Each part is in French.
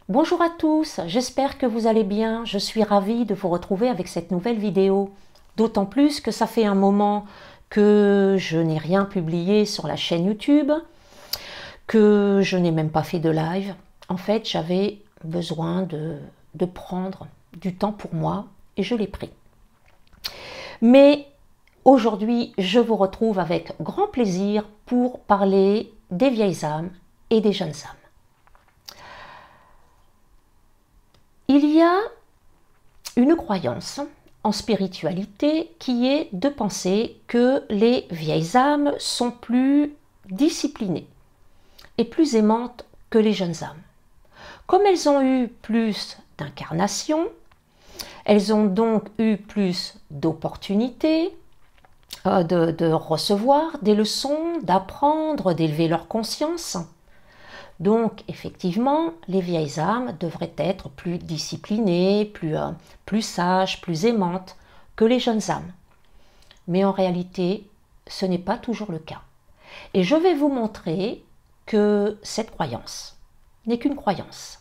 Bonjour à tous, j'espère que vous allez bien. Je suis ravie de vous retrouver avec cette nouvelle vidéo. D'autant plus que ça fait un moment que je n'ai rien publié sur la chaîne YouTube, que je n'ai même pas fait de live. En fait, j'avais besoin de prendre du temps pour moi et je l'ai pris. Mais aujourd'hui, je vous retrouve avec grand plaisir pour parler des vieilles âmes et des jeunes âmes. Il y a une croyance en spiritualité qui est de penser que les vieilles âmes sont plus disciplinées et plus aimantes que les jeunes âmes. Comme elles ont eu plus d'incarnations, elles ont donc eu plus d'opportunités de recevoir des leçons, d'apprendre, d'élever leur conscience. Donc, effectivement, les vieilles âmes devraient être plus disciplinées, plus sages, plus aimantes que les jeunes âmes. Mais en réalité, ce n'est pas toujours le cas. Et je vais vous montrer que cette croyance n'est qu'une croyance.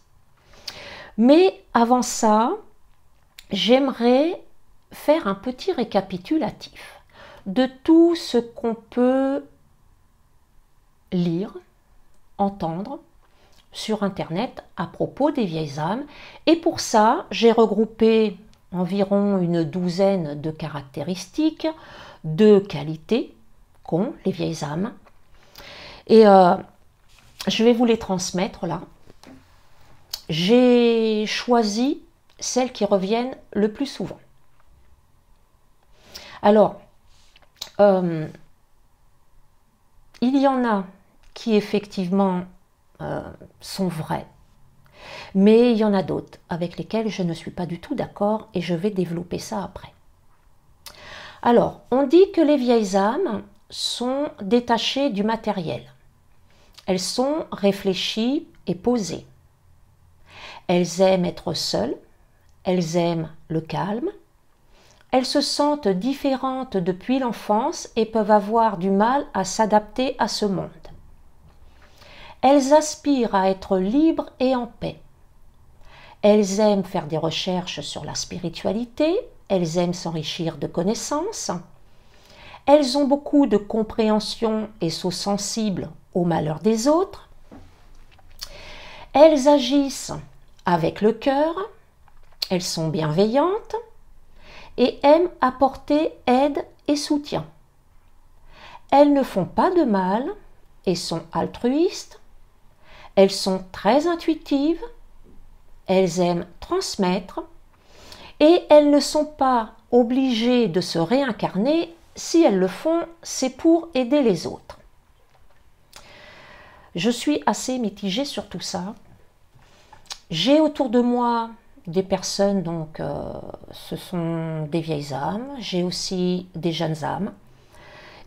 Mais avant ça, j'aimerais faire un petit récapitulatif de tout ce qu'on peut lire, entendre sur Internet à propos des vieilles âmes. Et pour ça, j'ai regroupé environ une douzaine de caractéristiques, de qualités qu'ont les vieilles âmes. Et je vais vous les transmettre là. J'ai choisi celles qui reviennent le plus souvent. Alors, il y en a qui effectivement sont vraies, mais il y en a d'autres avec lesquelles je ne suis pas du tout d'accord et je vais développer ça après. Alors, on dit que les vieilles âmes sont détachées du matériel. Elles sont réfléchies et posées. Elles aiment être seules, elles aiment le calme, elles se sentent différentes depuis l'enfance et peuvent avoir du mal à s'adapter à ce monde. Elles aspirent à être libres et en paix. Elles aiment faire des recherches sur la spiritualité, elles aiment s'enrichir de connaissances, elles ont beaucoup de compréhension et sont sensibles aux malheurs des autres, elles agissent avec le cœur, elles sont bienveillantes et aiment apporter aide et soutien. Elles ne font pas de mal et sont altruistes. Elles sont très intuitives, elles aiment transmettre et elles ne sont pas obligées de se réincarner. Si elles le font, c'est pour aider les autres. Je suis assez mitigée sur tout ça. J'ai autour de moi des personnes, donc ce sont des vieilles âmes, j'ai aussi des jeunes âmes.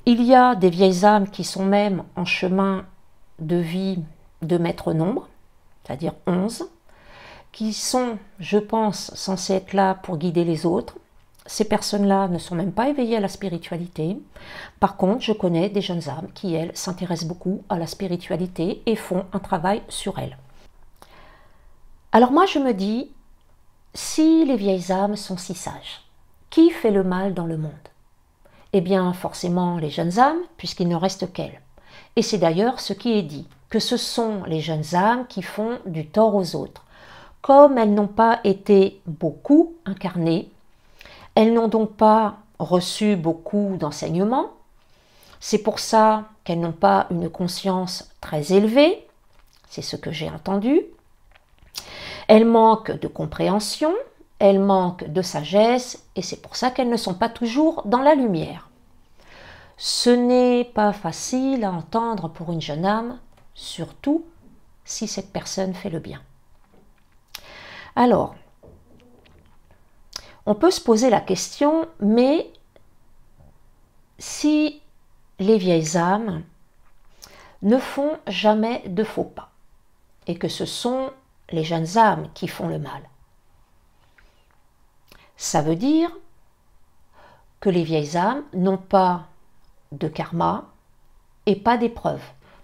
Il y a des vieilles âmes qui sont même en chemin de vie de maître nombre, c'est-à-dire 11, qui sont, je pense, censées être là pour guider les autres. Ces personnes-là ne sont même pas éveillées à la spiritualité. Par contre, je connais des jeunes âmes qui, elles, s'intéressent beaucoup à la spiritualité et font un travail sur elles. Alors moi, je me dis, si les vieilles âmes sont si sages, qui fait le mal dans le monde? Eh bien, forcément, les jeunes âmes, puisqu'il ne reste qu'elles. Et c'est d'ailleurs ce qui est dit, que ce sont les jeunes âmes qui font du tort aux autres. Comme elles n'ont pas été beaucoup incarnées, elles n'ont donc pas reçu beaucoup d'enseignements. C'est pour ça qu'elles n'ont pas une conscience très élevée, c'est ce que j'ai entendu. Elles manquent de compréhension, elles manquent de sagesse, et c'est pour ça qu'elles ne sont pas toujours dans la lumière. Ce n'est pas facile à entendre pour une jeune âme, surtout si cette personne fait le bien. Alors, on peut se poser la question, mais si les vieilles âmes ne font jamais de faux pas, et que ce sont les jeunes âmes qui font le mal, ça veut dire que les vieilles âmes n'ont pas de karma et pas d'épreuves,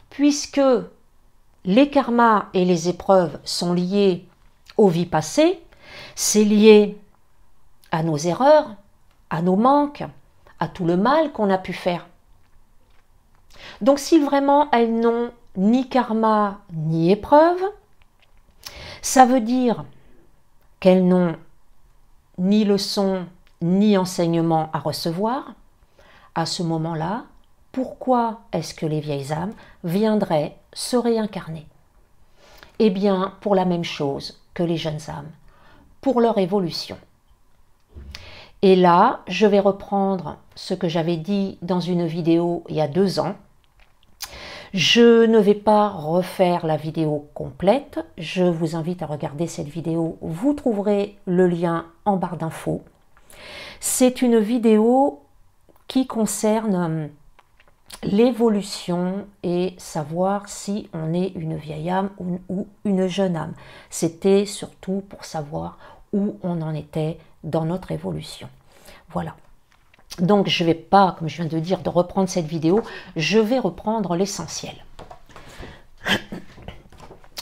puisque les karmas et les épreuves sont liés aux vies passées, c'est lié à nos erreurs, à nos manques, à tout le mal qu'on a pu faire. Donc si vraiment elles n'ont ni karma ni épreuve, ça veut dire qu'elles n'ont ni leçon ni enseignement à recevoir. À ce moment-là, pourquoi est-ce que les vieilles âmes viendraient se réincarner? Eh bien, pour la même chose que les jeunes âmes, pour leur évolution. Et là, je vais reprendre ce que j'avais dit dans une vidéo il y a 2 ans. Je ne vais pas refaire la vidéo complète, je vous invite à regarder cette vidéo, vous trouverez le lien en barre d'infos. C'est une vidéo qui concerne l'évolution et savoir si on est une vieille âme ou une jeune âme. C'était surtout pour savoir où on en était dans notre évolution. Voilà. Donc je ne vais pas, comme je viens de dire, de reprendre cette vidéo, je vais reprendre l'essentiel.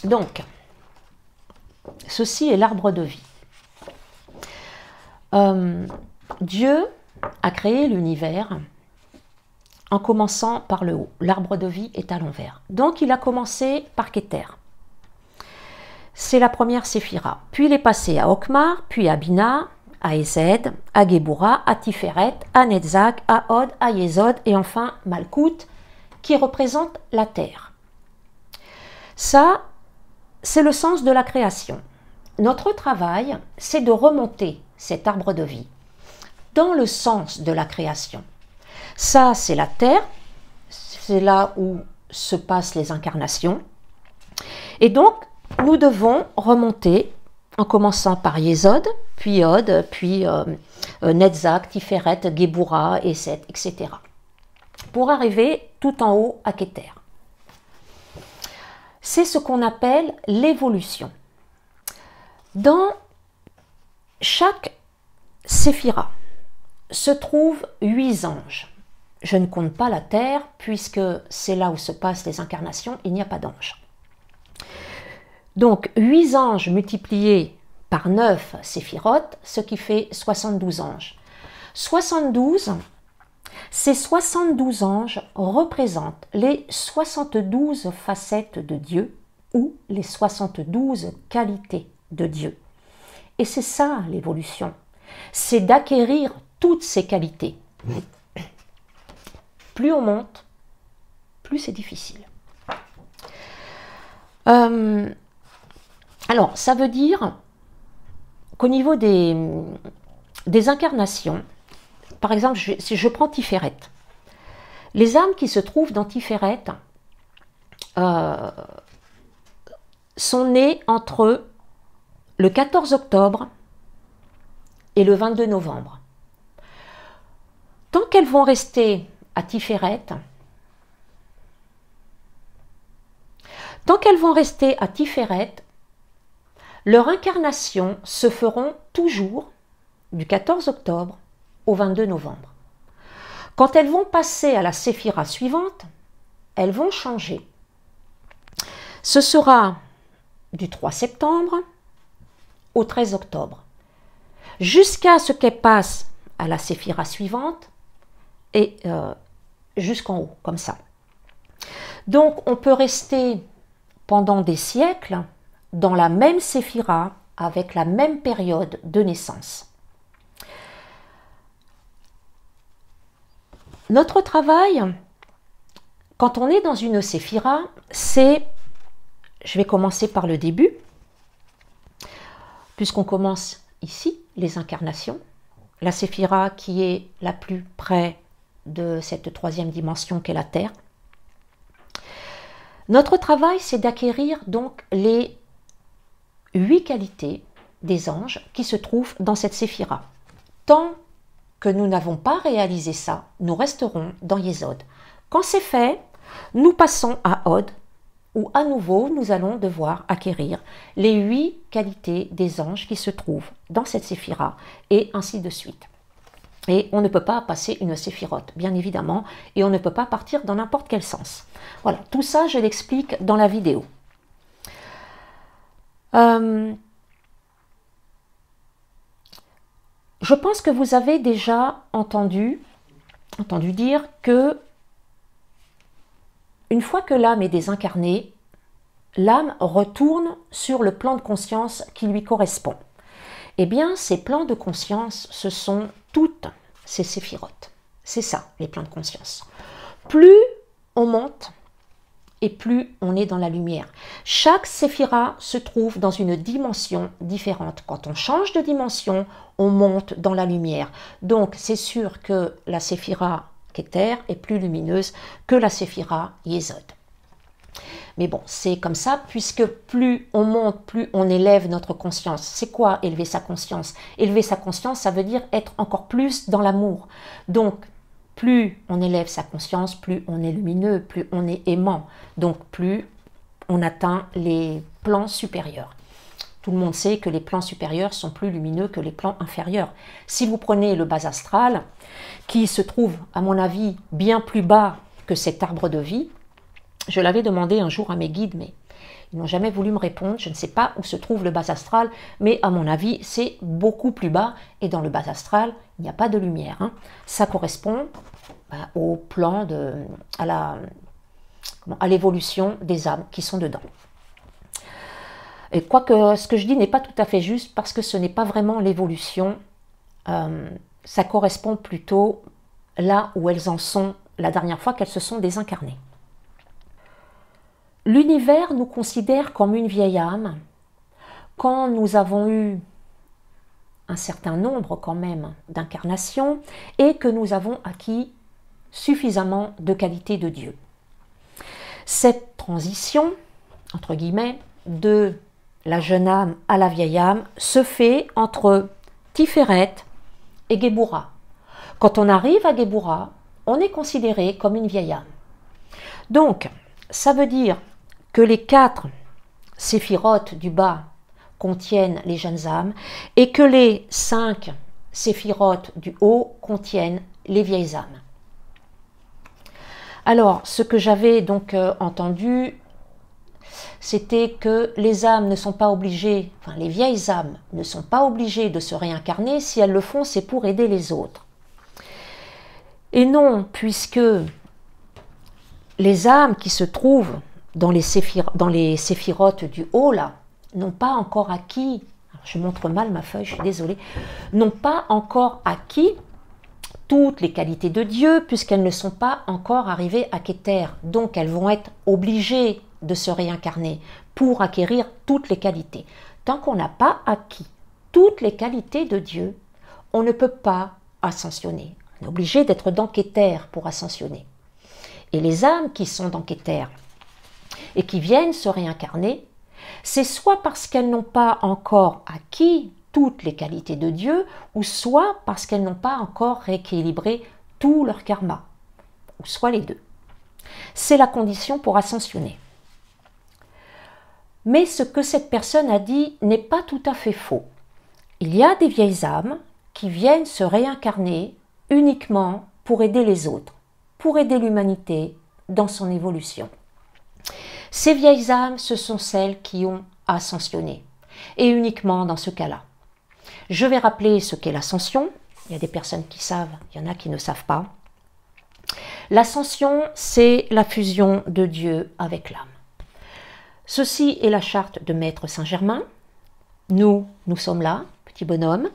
Donc, ceci est l'arbre de vie. Dieu a créé l'univers en commençant par le haut. L'arbre de vie est à l'envers. Donc il a commencé par Keter. C'est la première séphira. Puis il est passé à Okmar, puis à Bina, à Ezed, à Gebura, à Tiferet, à Netzach, à Od, à Yesod et enfin Malkout qui représente la terre. Ça, c'est le sens de la création. Notre travail, c'est de remonter cet arbre de vie dans le sens de la création. Ça, c'est la terre, c'est là où se passent les incarnations. Et donc, nous devons remonter en commençant par Yesod, puis Od, puis Netzach, Tiferet, Gebura, Eset, etc. pour arriver tout en haut à Keter. C'est ce qu'on appelle l'évolution. Dans chaque séphira se trouvent 8 anges. Je ne compte pas la terre, puisque c'est là où se passent les incarnations, il n'y a pas d'anges. Donc 8 anges multipliés par 9 séphirotes, ce qui fait 72 anges. 72, ces 72 anges représentent les 72 facettes de Dieu ou les 72 qualités de Dieu. Et c'est ça l'évolution, c'est d'acquérir toutes ces qualités. Plus on monte, plus c'est difficile. Alors, ça veut dire qu'au niveau des incarnations, par exemple, si je prends Tiferet, les âmes qui se trouvent dans Tiferet sont nées entre le 14 octobre et le 22 novembre. Tant qu'elles vont rester à Tiferet, leurs incarnations se feront toujours du 14 octobre au 22 novembre. Quand elles vont passer à la séphira suivante, elles vont changer. Ce sera du 3 septembre au 13 octobre, jusqu'à ce qu'elles passent à la séphira suivante et jusqu'en haut, comme ça. Donc on peut rester pendant des siècles dans la même séphira avec la même période de naissance. Notre travail, quand on est dans une séphira, c'est, je vais commencer par le début, puisqu'on commence ici, les incarnations, la séphira qui est la plus près de cette 3e dimension qu'est la Terre. Notre travail, c'est d'acquérir donc les 8 qualités des anges qui se trouvent dans cette séphira. Tant que nous n'avons pas réalisé ça, nous resterons dans Yesod. Quand c'est fait, nous passons à Od, où à nouveau nous allons devoir acquérir les 8 qualités des anges qui se trouvent dans cette séphira, et ainsi de suite. Et on ne peut pas passer une séphirote, bien évidemment, et on ne peut pas partir dans n'importe quel sens. Voilà, tout ça je l'explique dans la vidéo. Je pense que vous avez déjà entendu dire que une fois que l'âme est désincarnée, l'âme retourne sur le plan de conscience qui lui correspond. Eh bien, ces plans de conscience, ce sont toutes ces séphirotes. C'est ça, les plans de conscience. Plus on monte, et plus on est dans la lumière. Chaque séphira se trouve dans une dimension différente. Quand on change de dimension, on monte dans la lumière. Donc, c'est sûr que la séphira Keter est plus lumineuse que la séphira Yesod. Mais bon, c'est comme ça, puisque plus on monte, plus on élève notre conscience. C'est quoi élever sa conscience? Élever sa conscience, ça veut dire être encore plus dans l'amour. Donc, plus on élève sa conscience, plus on est lumineux, plus on est aimant. Donc, plus on atteint les plans supérieurs. Tout le monde sait que les plans supérieurs sont plus lumineux que les plans inférieurs. Si vous prenez le bas astral, qui se trouve, à mon avis, bien plus bas que cet arbre de vie, je l'avais demandé un jour à mes guides, mais ils n'ont jamais voulu me répondre. Je ne sais pas où se trouve le bas astral, mais à mon avis, c'est beaucoup plus bas. Et dans le bas astral, il n'y a pas de lumière. Hein. Ça correspond au plan, à l'évolution des âmes qui sont dedans. Et quoique ce que je dis n'est pas tout à fait juste, parce que ce n'est pas vraiment l'évolution, ça correspond plutôt là où elles en sont la dernière fois qu'elles se sont désincarnées. L'univers nous considère comme une vieille âme quand nous avons eu un certain nombre quand même d'incarnations et que nous avons acquis suffisamment de qualités de Dieu. Cette transition, entre guillemets, de la jeune âme à la vieille âme se fait entre Tiferet et Géboura. Quand on arrive à Géboura, on est considéré comme une vieille âme. Donc, ça veut dire que les 4 séphirotes du bas contiennent les jeunes âmes et que les 5 séphirotes du haut contiennent les vieilles âmes. Alors, ce que j'avais donc entendu, c'était que les âmes ne sont pas obligées, enfin les vieilles âmes ne sont pas obligées de se réincarner. Si elles le font, c'est pour aider les autres. Et non, puisque les âmes qui se trouvent dans les séphirotes du haut, là, n'ont pas encore acquis, je montre mal ma feuille, je suis désolée, n'ont pas encore acquis toutes les qualités de Dieu, puisqu'elles ne sont pas encore arrivées à Keter. Donc elles vont être obligées de se réincarner pour acquérir toutes les qualités. Tant qu'on n'a pas acquis toutes les qualités de Dieu, on ne peut pas ascensionner. On est obligé d'être dans Keter pour ascensionner. Et les âmes qui sont dans Keter et qui viennent se réincarner, c'est soit parce qu'elles n'ont pas encore acquis toutes les qualités de Dieu, ou soit parce qu'elles n'ont pas encore rééquilibré tout leur karma, ou soit les deux. C'est la condition pour ascensionner. Mais ce que cette personne a dit n'est pas tout à fait faux. Il y a des vieilles âmes qui viennent se réincarner uniquement pour aider les autres, pour aider l'humanité dans son évolution. Ces vieilles âmes, ce sont celles qui ont ascensionné, et uniquement dans ce cas-là. Je vais rappeler ce qu'est l'ascension. Il y a des personnes qui savent, il y en a qui ne savent pas. L'ascension, c'est la fusion de Dieu avec l'âme. Ceci est la charte de Maître Saint-Germain. Nous sommes là, petit bonhomme.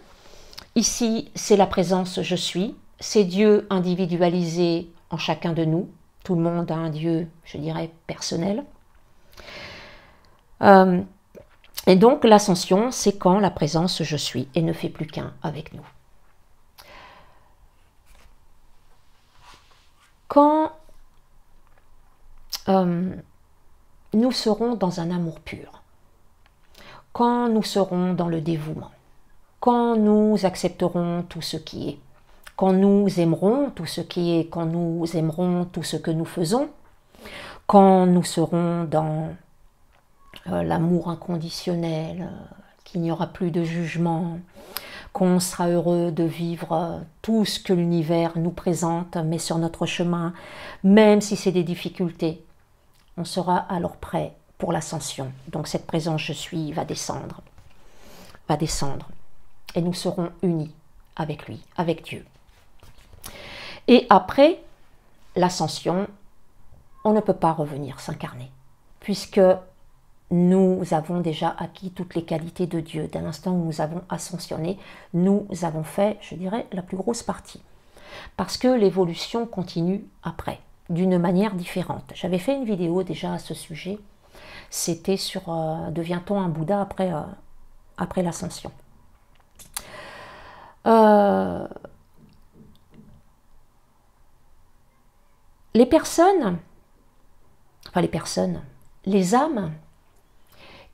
Ici, c'est la présence je suis. C'est Dieu individualisé en chacun de nous. Tout le monde a un Dieu, je dirais, personnel. Et donc l'ascension, c'est quand la présence je suis et ne fait plus qu'un avec nous. Quand nous serons dans un amour pur, quand nous serons dans le dévouement, quand nous accepterons tout ce qui est, quand nous aimerons tout ce qui est, quand nous aimerons tout ce que nous faisons, quand nous serons dans l'amour inconditionnel, qu'il n'y aura plus de jugement, qu'on sera heureux de vivre tout ce que l'univers nous présente, mais sur notre chemin, même si c'est des difficultés, on sera alors prêt pour l'ascension. Donc cette présence je suis va descendre, et nous serons unis avec lui, avec Dieu. Et après l'ascension, on ne peut pas revenir s'incarner, puisque nous avons déjà acquis toutes les qualités de Dieu. Dès l'instant où nous avons ascensionné, nous avons fait, je dirais, la plus grosse partie. Parce que l'évolution continue après, d'une manière différente. J'avais fait une vidéo déjà à ce sujet. C'était sur devient-on un Bouddha après l'ascension. Les âmes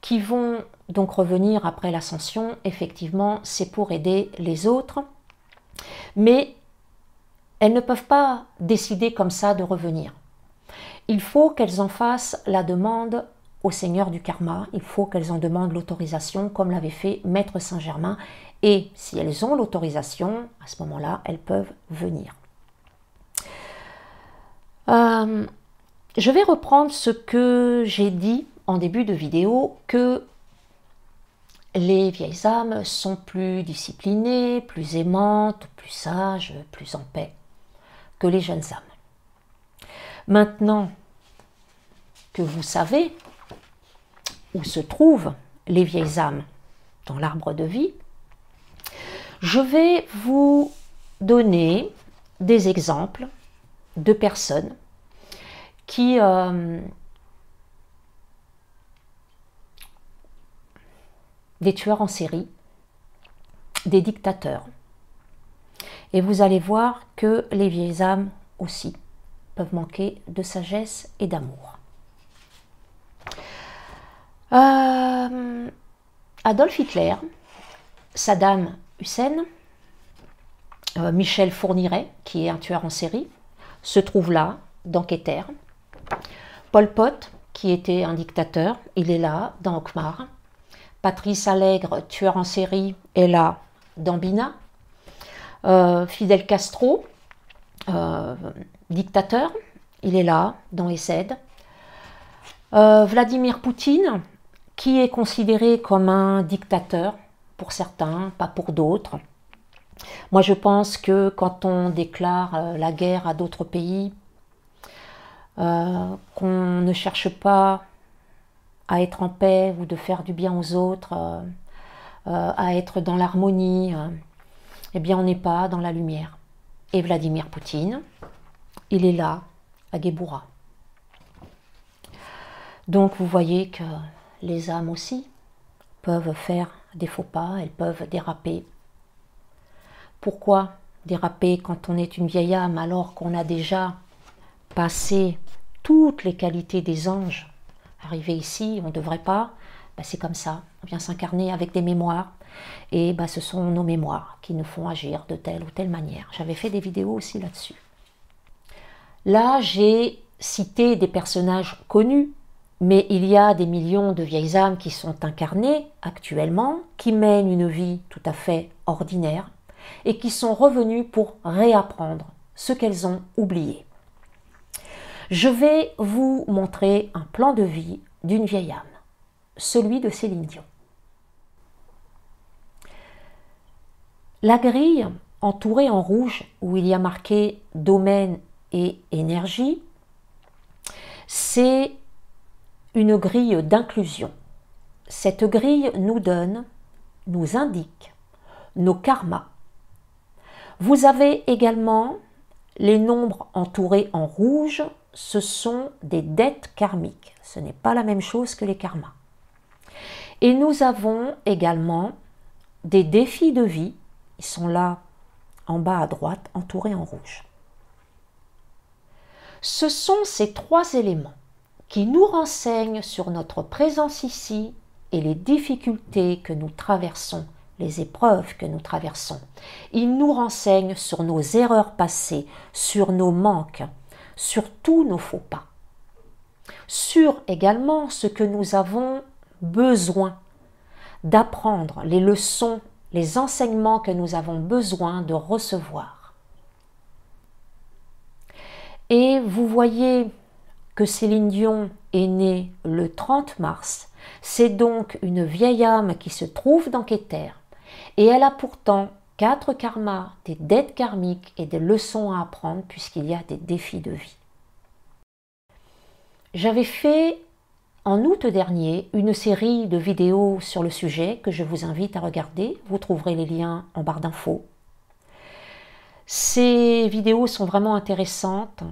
qui vont donc revenir après l'ascension, effectivement, c'est pour aider les autres, mais elles ne peuvent pas décider comme ça de revenir. Il faut qu'elles en fassent la demande au Seigneur du Karma, il faut qu'elles en demandent l'autorisation, comme l'avait fait Maître Saint-Germain, et si elles ont l'autorisation, à ce moment-là, elles peuvent venir. Je vais reprendre ce que j'ai dit en début de vidéo, que les vieilles âmes sont plus disciplinées, plus aimantes, plus sages, plus en paix que les jeunes âmes. Maintenant que vous savez où se trouvent les vieilles âmes dans l'arbre de vie, je vais vous donner des exemples de personnes qui des tueurs en série, des dictateurs. Et vous allez voir que les vieilles âmes aussi peuvent manquer de sagesse et d'amour. Adolf Hitler, Saddam Hussein, Michel Fourniret, qui est un tueur en série, se trouve là, dans Keter. Pol Pot, qui était un dictateur, il est là, dans Okmar. Patrice Allègre, tueur en série, est là, dans Bina. Fidel Castro, dictateur, il est là, dans Essed. Vladimir Poutine, qui est considéré comme un dictateur, pour certains, pas pour d'autres. Moi, je pense que quand on déclare la guerre à d'autres pays, qu'on ne cherche pas à être en paix ou de faire du bien aux autres, à être dans l'harmonie, eh bien on n'est pas dans la lumière. Et Vladimir Poutine, il est là, à Guéboura. Donc vous voyez que les âmes aussi peuvent faire des faux pas, elles peuvent déraper. Pourquoi déraper quand on est une vieille âme alors qu'on a déjà passé toutes les qualités des anges? Arriver ici, on ne devrait pas, c'est comme ça, on vient s'incarner avec des mémoires, et ce sont nos mémoires qui nous font agir de telle ou telle manière. J'avais fait des vidéos aussi là-dessus. Là, j'ai cité des personnages connus, mais il y a des millions de vieilles âmes qui sont incarnées actuellement, qui mènent une vie tout à fait ordinaire, et qui sont revenues pour réapprendre ce qu'elles ont oublié. Je vais vous montrer un plan de vie d'une vieille âme, celui de Céline Dion. La grille entourée en rouge, où il y a marqué domaine et énergie, c'est une grille d'inclusion. Cette grille nous indique nos karmas. Vous avez également les nombres entourés en rouge, ce sont des dettes karmiques. Ce n'est pas la même chose que les karmas. Et nous avons également des défis de vie. Ils sont là, en bas à droite, entourés en rouge. Ce sont ces trois éléments qui nous renseignent sur notre présence ici et les difficultés que nous traversons, les épreuves que nous traversons. Ils nous renseignent sur nos erreurs passées, sur nos manques, sur tous nos faux pas, sur également ce que nous avons besoin d'apprendre, les leçons, les enseignements que nous avons besoin de recevoir. Et vous voyez que Céline Dion est née le 30 mars, c'est donc une vieille âme qui se trouve dans Keter, et elle a pourtant 4 karmas, des dettes karmiques et des leçons à apprendre puisqu'il y a des défis de vie. J'avais fait en août dernier une série de vidéos sur le sujet que je vous invite à regarder. Vous trouverez les liens en barre d'infos. Ces vidéos sont vraiment intéressantes.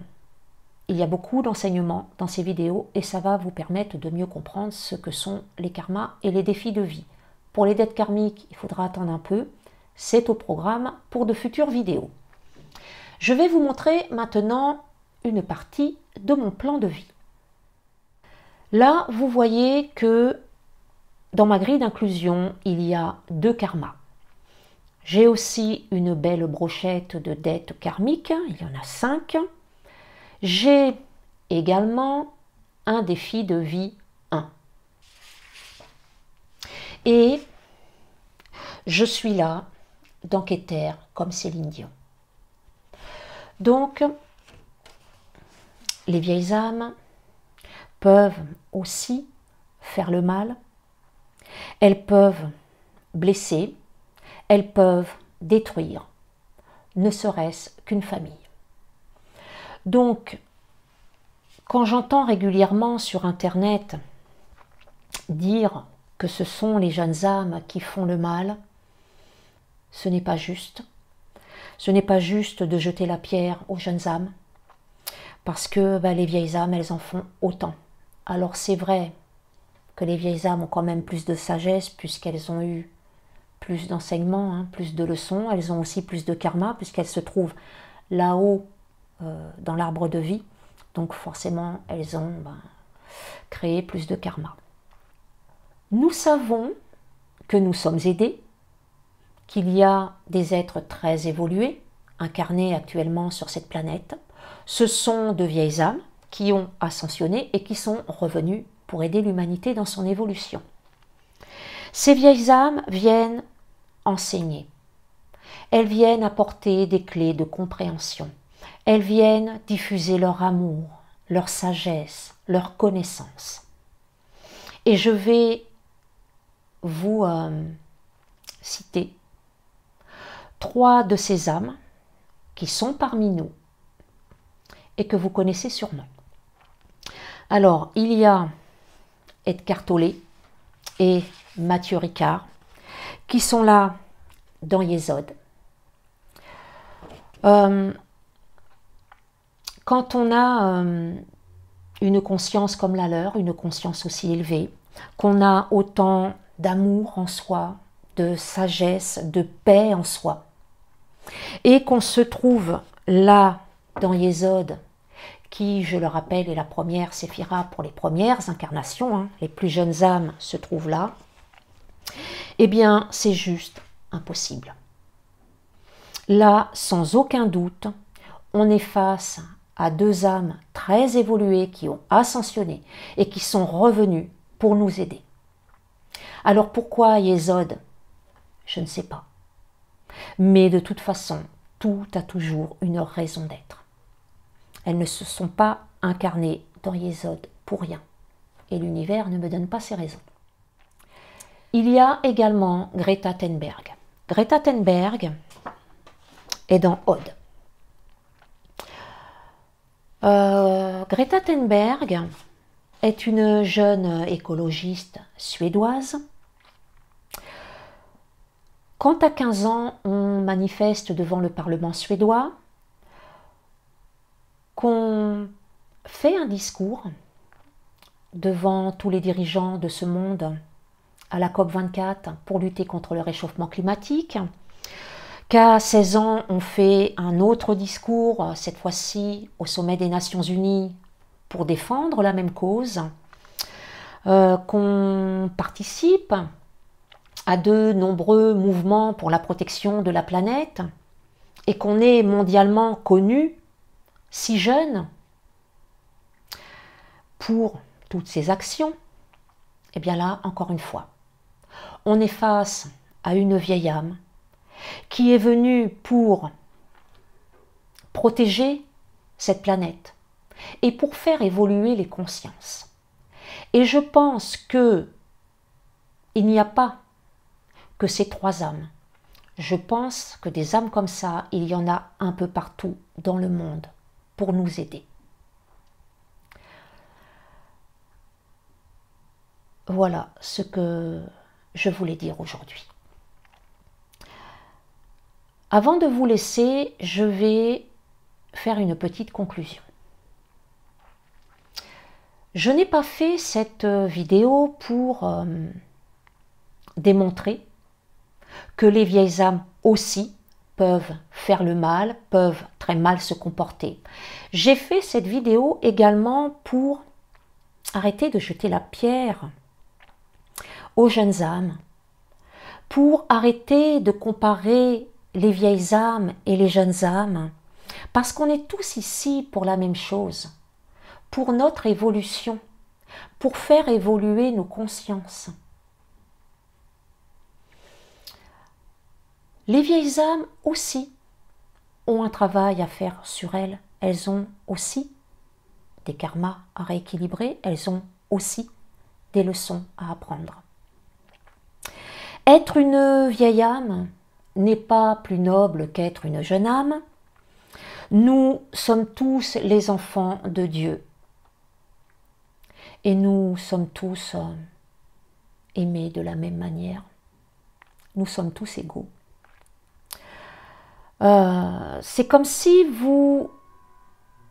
Il y a beaucoup d'enseignements dans ces vidéos et ça va vous permettre de mieux comprendre ce que sont les karmas et les défis de vie. Pour les dettes karmiques, il faudra attendre un peu. C'est au programme pour de futures vidéos. Je vais vous montrer maintenant une partie de mon plan de vie. Là, vous voyez que dans ma grille d'inclusion, il y a 2 karmas. J'ai aussi une belle brochette de dettes karmiques, il y en a 5. J'ai également un défi de vie 1. Et je suis là, dans Keter, comme Céline Dion. Donc, les vieilles âmes peuvent aussi faire le mal, elles peuvent blesser, elles peuvent détruire, ne serait-ce qu'une famille. Donc, quand j'entends régulièrement sur Internet dire que ce sont les jeunes âmes qui font le mal, ce n'est pas juste. Ce n'est pas juste de jeter la pierre aux jeunes âmes, parce que les vieilles âmes, elles en font autant. Alors c'est vrai que les vieilles âmes ont quand même plus de sagesse, puisqu'elles ont eu plus d'enseignements, plus de leçons. Elles ont aussi plus de karma, puisqu'elles se trouvent là-haut dans l'arbre de vie. Donc forcément, elles ont créé plus de karma. Nous savons que nous sommes aidés, qu'il y a des êtres très évolués, incarnés actuellement sur cette planète. Ce sont de vieilles âmes qui ont ascensionné et qui sont revenus pour aider l'humanité dans son évolution. Ces vieilles âmes viennent enseigner. Elles viennent apporter des clés de compréhension. Elles viennent diffuser leur amour, leur sagesse, leur connaissance. Et je vais vous citer 3 de ces âmes qui sont parmi nous et que vous connaissez sûrement. Alors, il y a Edgar Tolle et Mathieu Ricard qui sont là dans Yesod. Quand on a une conscience comme la leur, une conscience aussi élevée, qu'on a autant d'amour en soi, de sagesse, de paix en soi, et qu'on se trouve là dans Yesod, qui, je le rappelle, est la première séphira pour les premières incarnations, les plus jeunes âmes se trouvent là, eh bien, c'est juste impossible. Là, sans aucun doute, on est face à 2 âmes très évoluées qui ont ascensionné et qui sont revenues pour nous aider. Alors pourquoi Yesod? Je ne sais pas. Mais de toute façon, tout a toujours une raison d'être. Elles ne se sont pas incarnées dans Yesod pour rien. Et l'univers ne me donne pas ces raisons. Il y a également Greta Thunberg. Greta Thunberg est dans Ode. Greta Thunberg est une jeune écologiste suédoise. Quand à 15 ans, on manifeste devant le Parlement suédois, qu'on fait un discours devant tous les dirigeants de ce monde à la COP24 pour lutter contre le réchauffement climatique, qu'à 16 ans, on fait un autre discours, cette fois-ci au sommet des Nations Unies, pour défendre la même cause, qu'on participe à de nombreux mouvements pour la protection de la planète et qu'on est mondialement connu, si jeune, pour toutes ces actions, et bien là, encore une fois, on est face à une vieille âme qui est venue pour protéger cette planète et pour faire évoluer les consciences. Et je pense que il n'y a pas que ces 3 âmes. Je pense que des âmes comme ça, il y en a un peu partout dans le monde pour nous aider. Voilà ce que je voulais dire aujourd'hui. Avant de vous laisser, je vais faire une petite conclusion. Je n'ai pas fait cette vidéo pour démontrer que les vieilles âmes aussi peuvent faire le mal, peuvent très mal se comporter. J'ai fait cette vidéo également pour arrêter de jeter la pierre aux jeunes âmes, pour arrêter de comparer les vieilles âmes et les jeunes âmes, parce qu'on est tous ici pour la même chose, pour notre évolution, pour faire évoluer nos consciences. Les vieilles âmes aussi ont un travail à faire sur elles. Elles ont aussi des karmas à rééquilibrer. Elles ont aussi des leçons à apprendre. Être une vieille âme n'est pas plus noble qu'être une jeune âme. Nous sommes tous les enfants de Dieu. Et nous sommes tous aimés de la même manière. Nous sommes tous égaux. C'est comme si vous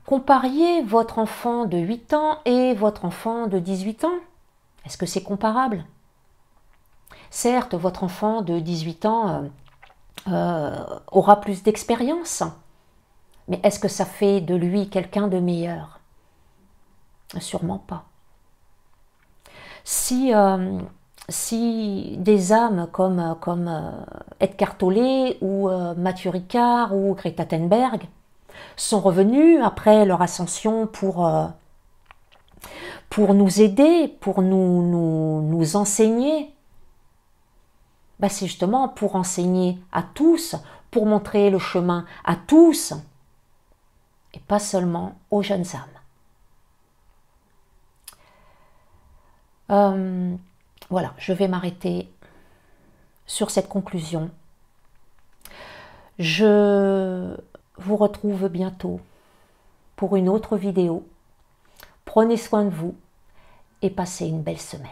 compariez votre enfant de 8 ans et votre enfant de 18 ans. Est-ce que c'est comparable? Certes, votre enfant de 18 ans aura plus d'expérience, mais est-ce que ça fait de lui quelqu'un de meilleur? Sûrement pas. Si des âmes comme Edgar Tolle ou Mathieu Ricard ou Greta Thunberg sont revenus après leur ascension pour nous aider, pour nous enseigner, ben c'est justement pour enseigner à tous, pour montrer le chemin à tous, et pas seulement aux jeunes âmes. Voilà, je vais m'arrêter sur cette conclusion. Je vous retrouve bientôt pour une autre vidéo. Prenez soin de vous et passez une belle semaine.